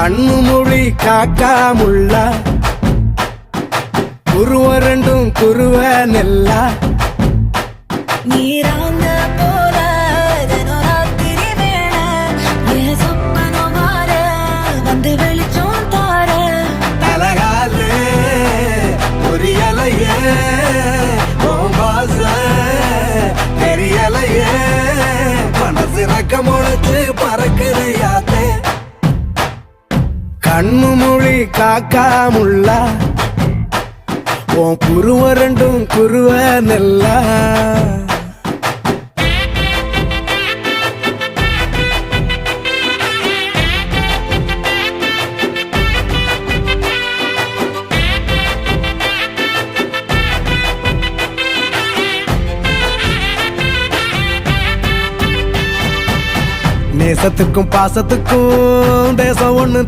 கண்ணு மொழி காக்காமுள்ள குருவ ரெண்டும் குருவ நெல்லா நீராங்க போல தினராத்திரி வேண என் சொப்பனோ மாற வந்து வெளிச்சம் தார தலகாலே பொரியலையே ஓம்பாச தெரியலையே மனசு ரக்க முளைச்சு பறக்குறையாத்தே கண்ணு மொழி காக்காமுள்ள உன் குருவ ரெண்டும் குருவ நெல்லா நேசத்துக்கும் பாசத்துக்கும் தேசம் ஒண்ணு